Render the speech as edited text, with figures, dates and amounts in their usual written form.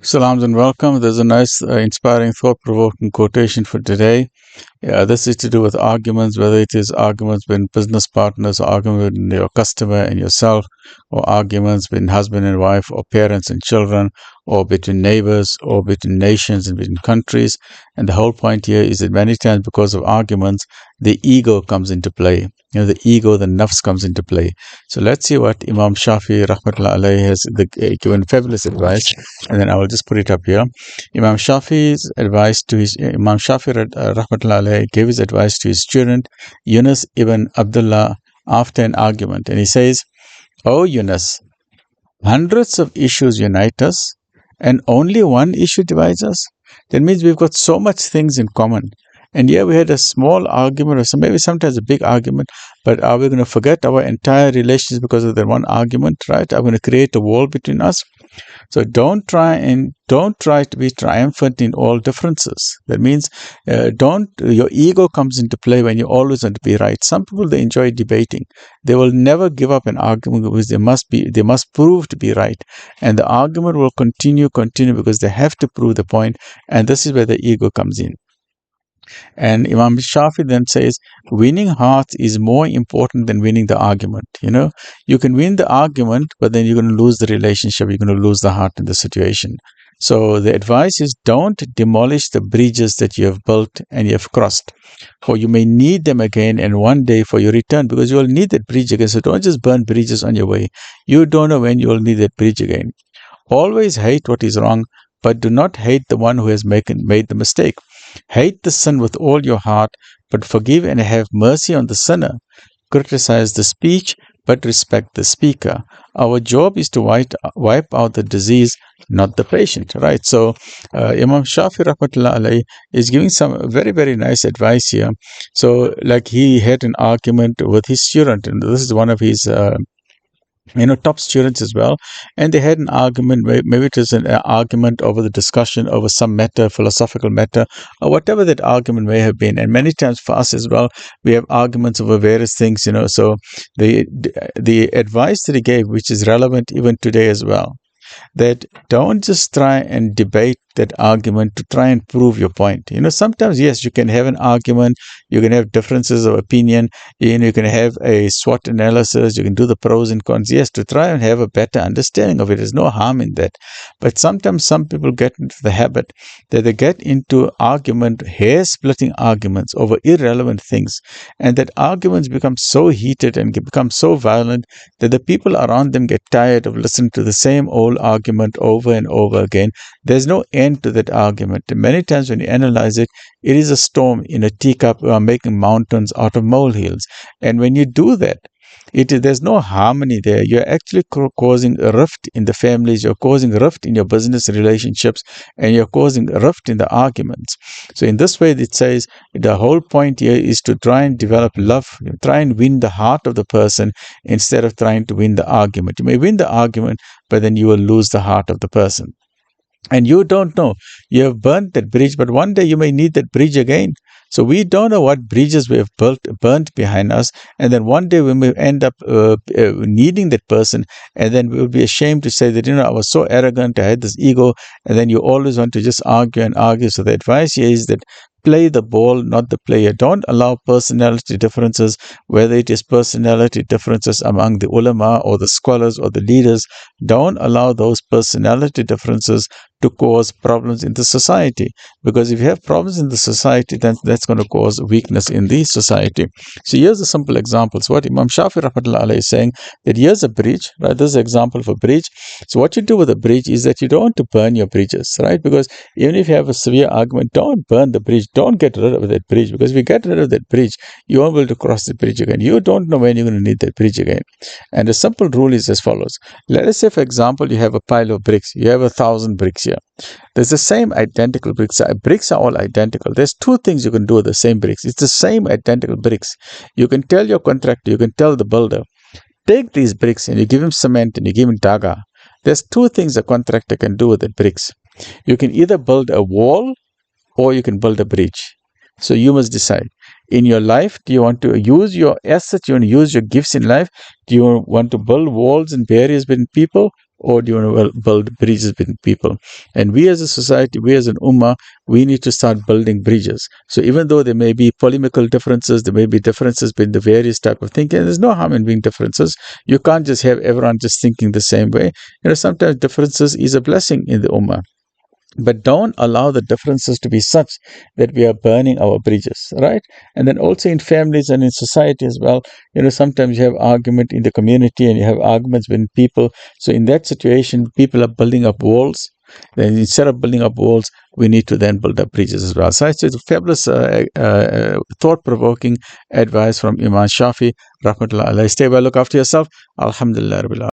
Salams and welcome. There's a nice, inspiring, thought-provoking quotation for today. This is to do with arguments, whether it is arguments between business partners, argument between your customer and yourself, or arguments between husband and wife, or parents and children, or between neighbors, or between nations and between countries. And the whole point here is that many times, because of arguments, the ego comes into play. The ego, the nafs comes into play. So let's see what Imam Shafi rahmatullah alayhi has given fabulous advice, and then I will just put it up here. Imam Shafi's advice to his Imam Shafi rahmatullah alayhi gave his advice to his student Yunus ibn Abdullah after an argument, and he says, "O Yunus, hundreds of issues unite us, and only one issue divides us. That means we've got so much things in common. And here we had a small argument, or maybe sometimes a big argument, but are we going to forget our entire relations because of that one argument, right? Are we going to create a wall between us? So don't try to be triumphant in all differences. That means your ego comes into play when you always want to be right. Some people, they enjoy debating. They will never give up an argument because they must prove to be right. And the argument will continue because they have to prove the point. And this is where the ego comes in. And Imam Shafi then says, winning hearts is more important than winning the argument. You can win the argument, but then you're going to lose the relationship. You're going to lose the heart in the situation. So the advice is, don't demolish the bridges that you have built and you have crossed, for you may need them again and one day for your return, because you will need that bridge again. So don't just burn bridges on your way. You don't know when you will need that bridge again. Always hate what is wrong, but do not hate the one who has made the mistake. Hate the sin with all your heart, but forgive and have mercy on the sinner. Criticize the speech, but respect the speaker. Our job is to wipe out the disease, not the patient, right? So Imam Shafi rahmatullah alayhi is giving some very, very nice advice here. So like he had an argument with his student, and this is one of his top students as well, and they had an argument. Maybe it was an argument over the discussion over some matter, philosophical matter, or whatever that argument may have been. And many times for us as well, we have arguments over various things. So the advice that he gave, which is relevant even today as well, that don't just try and debate that argument to try and prove your point. Sometimes, yes, you can have an argument, you can have differences of opinion, you can have a SWOT analysis, you can do the pros and cons, yes, to try and have a better understanding of it. There's no harm in that. But sometimes some people get into the habit that they get into hair-splitting arguments over irrelevant things, and that arguments become so heated and become so violent that the people around them get tired of listening to the same old argument over and over again. There's no end to that argument. And many times when you analyze it, it is a storm in a teacup, making mountains out of molehills. And when you do that, there's no harmony there. You're actually causing a rift in the families, you're causing a rift in your business relationships, and you're causing a rift in the arguments. So in this way, it says the whole point here is to try and develop love, try and win the heart of the person instead of trying to win the argument. You may win the argument, but then you will lose the heart of the person. And you don't know. You have burnt that bridge, but one day you may need that bridge again. So we don't know what bridges we have burnt behind us, and then one day we may end up needing that person, and then we'll be ashamed to say that, I was so arrogant, I had this ego, and then you always want to just argue and argue. So the advice here is that play the ball, not the player. Don't allow personality differences, whether it is personality differences among the ulama or the scholars or the leaders. Don't allow those personality differences to cause problems in the society, because if you have problems in the society, then that's going to cause weakness in the society. So here's a simple example. So what Imam Shafi rahmatullah alayhi is saying, that here's a bridge, right? This is an example of a bridge. So what you do with a bridge is that you don't want to burn your bridges, right? Because even if you have a severe argument, don't burn the bridge. Don't get rid of that bridge, because if you get rid of that bridge, you won't be able to cross the bridge again. You don't know when you're going to need that bridge again. And the simple rule is as follows. Let us say, for example, you have a pile of bricks. You have 1,000 bricks here. There's the same identical bricks. Bricks are all identical. There's two things you can do with the same bricks. It's the same identical bricks. You can tell your contractor, you can tell the builder, take these bricks and you give him cement and you give him daga. There's two things a contractor can do with the bricks. You can either build a wall or you can build a bridge. So you must decide. In your life, do you want to use your assets, you want to use your gifts in life? Do you want to build walls and barriers between people? or do you want to build bridges between people? And we as a society, we as an ummah, we need to start building bridges. So even though there may be polemical differences, there may be differences between the various type of thinking, and there's no harm in being differences. You can't just have everyone just thinking the same way. Sometimes differences is a blessing in the ummah. But don't allow the differences to be such that we are burning our bridges, right? And then also in families and in society as well, sometimes you have argument in the community and you have arguments between people. So in that situation, people are building up walls. Then instead of building up walls, we need to then build up bridges as well. So it's a fabulous, thought-provoking advice from Imam Shafi, rahmatullah alayhi. Stay well, look after yourself. Alhamdulillah.